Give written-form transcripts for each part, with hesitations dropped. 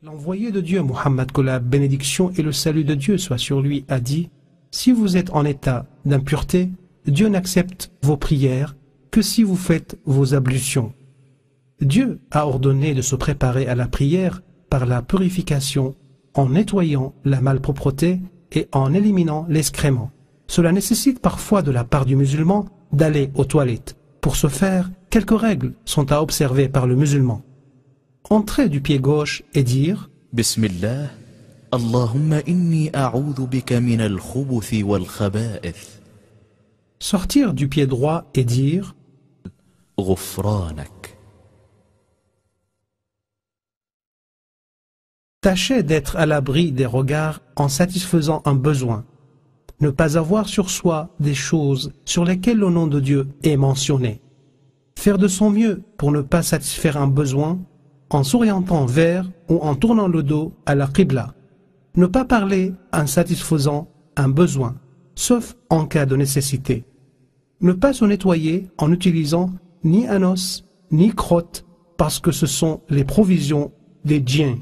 L'envoyé de Dieu, Muhammad, que la bénédiction et le salut de Dieu soient sur lui, a dit: si vous êtes en état d'impureté, Dieu n'accepte vos prières que si vous faites vos ablutions. Dieu a ordonné de se préparer à la prière par la purification, en nettoyant la malpropreté et en éliminant l'excrément. Cela nécessite parfois de la part du musulman d'aller aux toilettes. Pour ce faire, quelques règles sont à observer par le musulman. Entrer du pied gauche et dire: Bismillah, Allahumma inni a'udhu bika min al-khubuthi wal-khaba'ith. Sortir du pied droit et dire: Ghufranak. Tâchez d'être à l'abri des regards en satisfaisant un besoin. Ne pas avoir sur soi des choses sur lesquelles le nom de Dieu est mentionné. Faire de son mieux pour ne pas satisfaire un besoin en s'orientant vers ou en tournant le dos à la Qibla. Ne pas parler en satisfaisant un besoin, sauf en cas de nécessité. Ne pas se nettoyer en utilisant ni un os, ni crotte, parce que ce sont les provisions des djinns.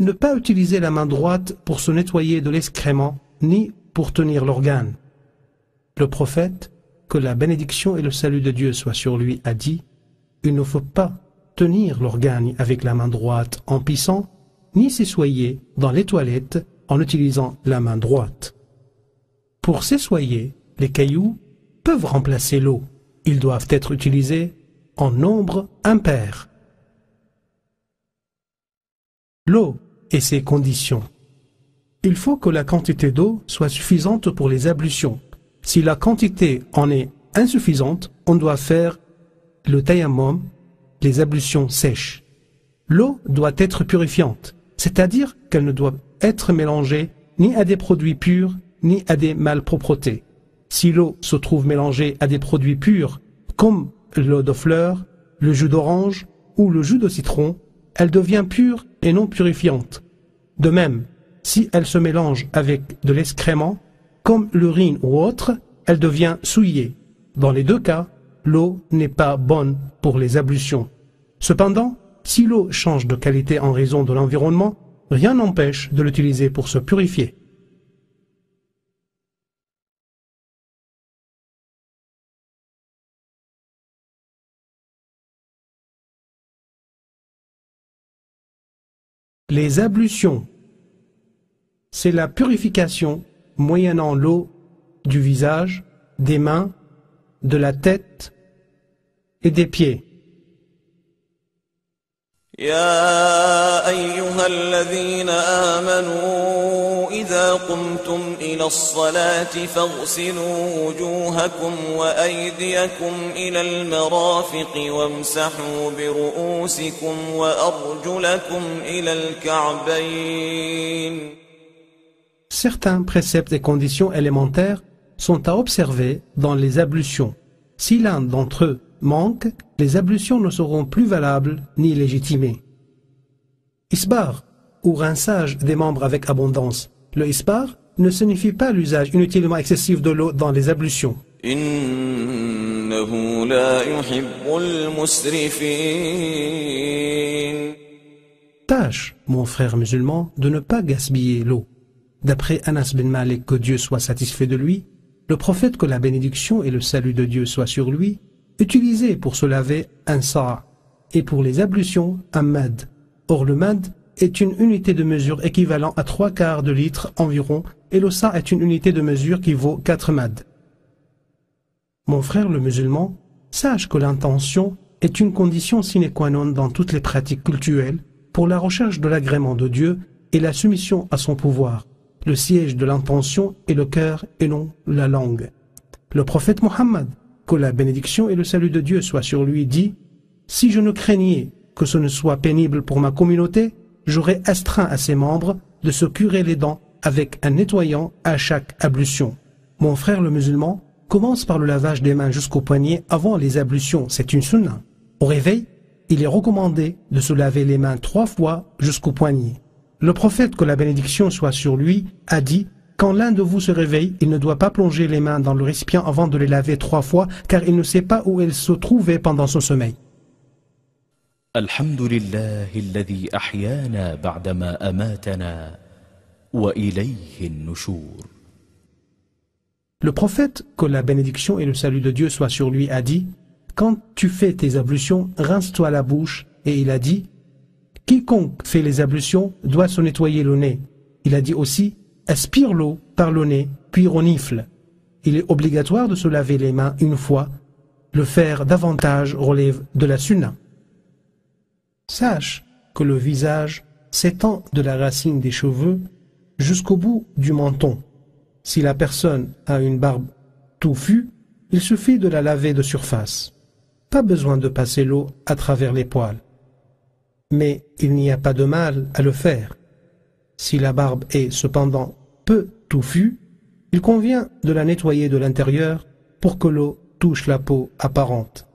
Ne pas utiliser la main droite pour se nettoyer de l'excrément, ni pour tenir l'organe. Le prophète, que la bénédiction et le salut de Dieu soient sur lui, a dit: il ne faut pas tenir l'organe avec la main droite en pissant, ni s'essoyer dans les toilettes en utilisant la main droite. Pour s'essoyer, les cailloux peuvent remplacer l'eau. Ils doivent être utilisés en nombre impair. L'eau et ses conditions. Il faut que la quantité d'eau soit suffisante pour les ablutions. Si la quantité en est insuffisante, on doit faire le tayammum, les ablutions sèches. L'eau doit être purifiante, c'est-à-dire qu'elle ne doit être mélangée ni à des produits purs, ni à des malpropretés. Si l'eau se trouve mélangée à des produits purs, comme l'eau de fleurs, le jus d'orange ou le jus de citron, elle devient pure et non purifiante. De même, si elle se mélange avec de l'excrément, comme l'urine ou autre, elle devient souillée. Dans les deux cas, l'eau n'est pas bonne pour les ablutions. Cependant, si l'eau change de qualité en raison de l'environnement, rien n'empêche de l'utiliser pour se purifier. Les ablutions, c'est la purification moyennant l'eau du visage, des mains, de la tête et des pieds. يا أيها الذين آمنوا إذا قمتم إلى الصلاة فاغسلوا وجوهكم وأيديكم إلى المرافق وامسحوا برؤوسكم وأرجلكم إلى الكعبين. Certains préceptes et conditions élémentaires sont à observer dans les ablutions. Si l'un d'entre eux manque, les ablutions ne seront plus valables ni légitimées. Isbar, ou rinçage des membres avec abondance. Le isbar ne signifie pas l'usage inutilement excessif de l'eau dans les ablutions. إنه لا يحب المسرفين. Tâche, mon frère musulman, de ne pas gaspiller l'eau. D'après Anas bin Malik, que Dieu soit satisfait de lui, le prophète, que la bénédiction et le salut de Dieu soient sur lui, utilisait pour se laver un sa' et pour les ablutions un mad. Or le mad est une unité de mesure équivalent à 3/4 de litre environ, et le sa' est une unité de mesure qui vaut 4 mad. Mon frère le musulman, sache que l'intention est une condition sine qua non dans toutes les pratiques cultuelles pour la recherche de l'agrément de Dieu et la soumission à son pouvoir. Le siège de l'intention est le cœur et non la langue. Le prophète Muhammad, que la bénédiction et le salut de Dieu soient sur lui, dit: si je ne craignais que ce ne soit pénible pour ma communauté, j'aurais astreint à ses membres de se curer les dents avec un nettoyant à chaque ablution. Mon frère le musulman, commence par le lavage des mains jusqu'au poignet avant les ablutions, c'est une sunna. Au réveil, il est recommandé de se laver les mains 3 fois jusqu'au poignet. Le prophète, que la bénédiction soit sur lui, a dit: quand l'un de vous se réveille, il ne doit pas plonger les mains dans le récipient avant de les laver 3 fois, car il ne sait pas où elles se trouvaient pendant son sommeil. الحمد لله الذي أحيانا بعدما أماتنا وإليه النشور. Le prophète, que la bénédiction et le salut de Dieu soient sur lui, a dit: quand tu fais tes ablutions, rince-toi la bouche. Et il a dit: quiconque fait les ablutions doit se nettoyer le nez. Il a dit aussi: aspire l'eau par le nez, puis renifle. Il est obligatoire de se laver les mains une fois. Le faire davantage relève de la sunna. Sache que le visage s'étend de la racine des cheveux jusqu'au bout du menton. Si la personne a une barbe touffue, il suffit de la laver de surface. Pas besoin de passer l'eau à travers les poils. Mais il n'y a pas de mal à le faire. Si la barbe est cependant peu touffue, il convient de la nettoyer de l'intérieur pour que l'eau touche la peau apparente.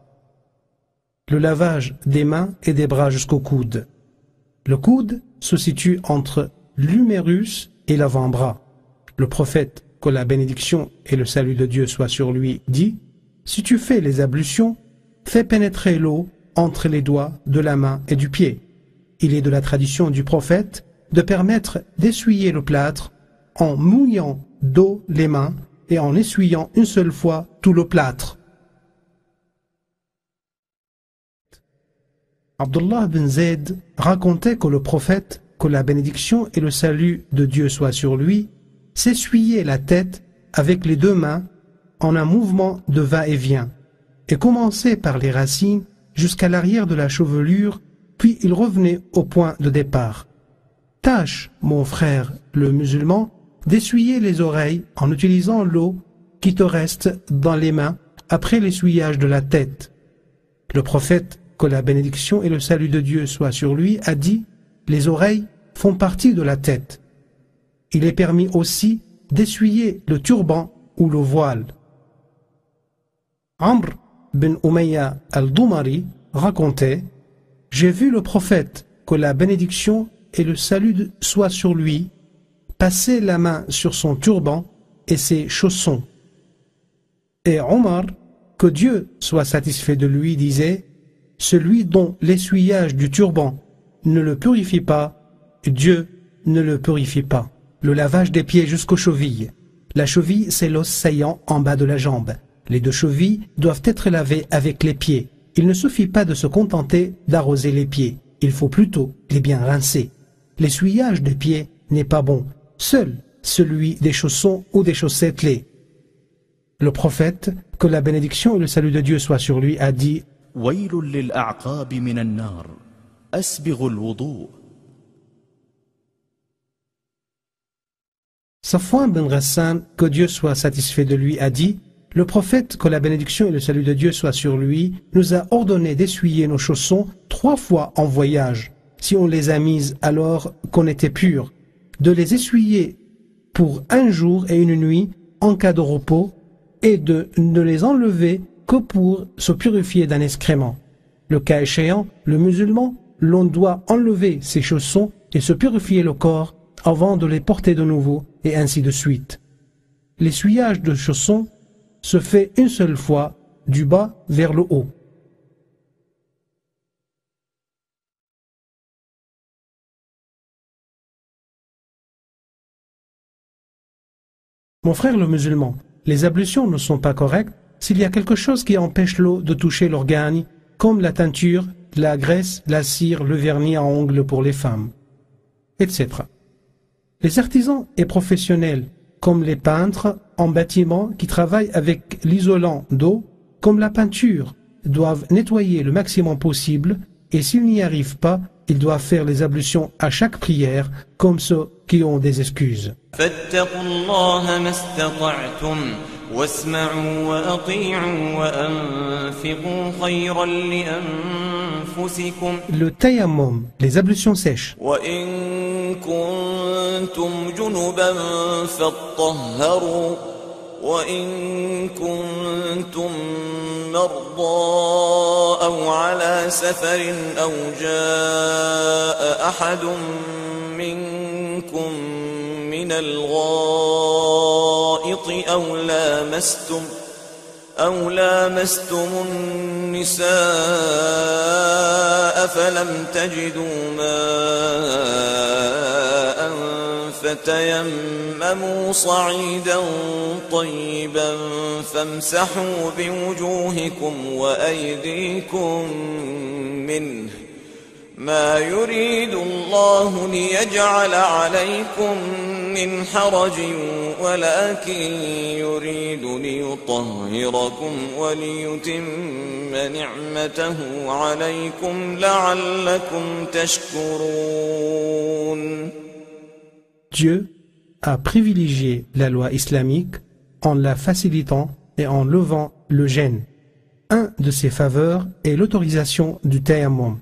Le lavage des mains et des bras jusqu'au coude. Le coude se situe entre l'humérus et l'avant-bras. Le prophète, que la bénédiction et le salut de Dieu soient sur lui, dit: si tu fais les ablutions, fais pénétrer l'eau entre les doigts de la main et du pied. Il est de la tradition du prophète de permettre d'essuyer le plâtre en mouillant d'eau les mains et en essuyant une seule fois tout le plâtre. Abdullah bin Zayd racontait que le prophète, que la bénédiction et le salut de Dieu soient sur lui, s'essuyait la tête avec les deux mains en un mouvement de va-et-vient, et commençait par les racines jusqu'à l'arrière de la chevelure, puis il revenait au point de départ. Tâche, mon frère le musulman, d'essuyer les oreilles en utilisant l'eau qui te reste dans les mains après l'essuyage de la tête. Le prophète, que la bénédiction et le salut de Dieu soient sur lui, a dit: les oreilles font partie de la tête. Il est permis aussi d'essuyer le turban ou le voile. Amr bin Umayya al-Dumari racontait: j'ai vu le prophète, que la bénédiction et le salut soient sur lui, passer la main sur son turban et ses chaussons. Et Omar, que Dieu soit satisfait de lui, disait: celui dont l'essuyage du turban ne le purifie pas, Dieu ne le purifie pas. Le lavage des pieds jusqu'aux chevilles. La cheville, c'est l'os saillant en bas de la jambe. Les deux chevilles doivent être lavées avec les pieds. Il ne suffit pas de se contenter d'arroser les pieds. Il faut plutôt les bien rincer. L'essuyage des pieds n'est pas bon. Seul celui des chaussons ou des chaussettes l'est. Le prophète, que la bénédiction et le salut de Dieu soient sur lui, a dit: ويل للأعقاب من النار أسبغ الوضوء. Safwan bin Ghassan, que Dieu soit satisfait de lui, a dit: le prophète, que la bénédiction et le salut de Dieu soient sur lui, nous a ordonné d'essuyer nos chaussons 3 fois en voyage, si on les a mises alors qu'on était pur, de les essuyer pour 1 jour et 1 nuit en cas de repos, et de ne les enlever que pour se purifier d'un excrément. Le cas échéant, le musulman, l'on doit enlever ses chaussons et se purifier le corps avant de les porter de nouveau, et ainsi de suite. L'essuyage de chaussons se fait une seule fois, du bas vers le haut. Mon frère le musulman, les ablutions ne sont pas correctes s'il y a quelque chose qui empêche l'eau de toucher l'organe, comme la teinture, la graisse, la cire, le vernis à ongles pour les femmes, etc. Les artisans et professionnels, comme les peintres en bâtiment qui travaillent avec l'isolant d'eau, comme la peinture, doivent nettoyer le maximum possible, et s'ils n'y arrivent pas, ils doivent faire les ablutions à chaque prière, comme ceux qui ont des excuses. واسمعوا وأطيعوا وأنفقوا خيرا لأنفسكم. Le tayammum, les ablutions sèches. وإن كنتم جنبا فاطهروا وإن كنتم مرضى أو على سفر أو جاء أحد منكم من الغائط أو لامستم النساء فلم تجدوا ماء فتيمموا صعيدا طيبا فامسحوا بوجوهكم وأيديكم منه ما يريد الله ليجعل عليكم من حرج ولكن يريد ليطهركم وليتم نعمته عليكم لعلكم تشكرون. Dieu a privilégié la loi islamique en la facilitant et en levant le gêne. Un de ses faveurs est l'autorisation du tayammum.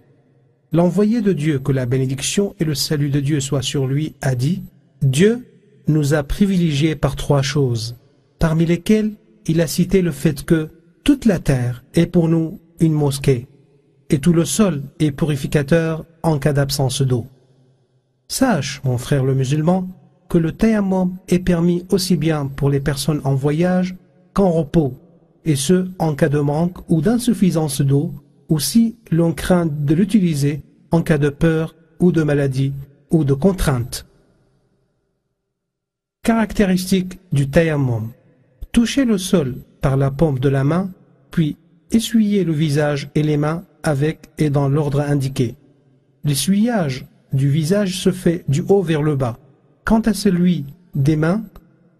L'envoyé de Dieu, que la bénédiction et le salut de Dieu soient sur lui, a dit: Dieu nous a privilégiés par 3 choses, parmi lesquelles il a cité le fait que toute la terre est pour nous une mosquée, et tout le sol est purificateur en cas d'absence d'eau. Sache, mon frère le musulman, que le tayammum est permis aussi bien pour les personnes en voyage qu'en repos, et ce en cas de manque ou d'insuffisance d'eau, ou si l'on craint de l'utiliser en cas de peur ou de maladie ou de contrainte. Caractéristique du tayammum: toucher le sol par la paume de la main, puis essuyer le visage et les mains avec et dans l'ordre indiqué. L'essuyage du visage se fait du haut vers le bas. Quant à celui des mains,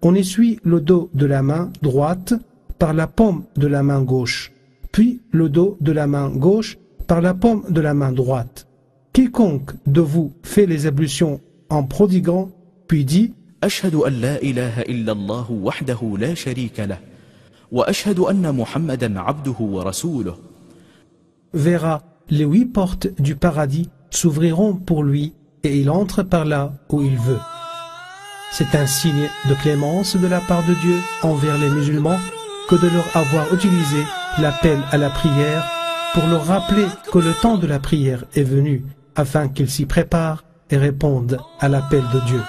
on essuie le dos de la main droite par la paume de la main gauche, puis le dos de la main gauche par la paume de la main droite. Quiconque de vous fait les ablutions en prodiguant, puis dit: أشهد أن لا إله إلا الله وحده لا شريك له وأشهد أن محمدا عبده ورسوله, verra les 8 portes du paradis s'ouvriront pour lui et il entre par là où il veut. C'est un signe de clémence de la part de Dieu envers les musulmans que de leur avoir utilisé l'appel à la prière pour leur rappeler que le temps de la prière est venu afin qu'ils s'y préparent et répondent à l'appel de Dieu.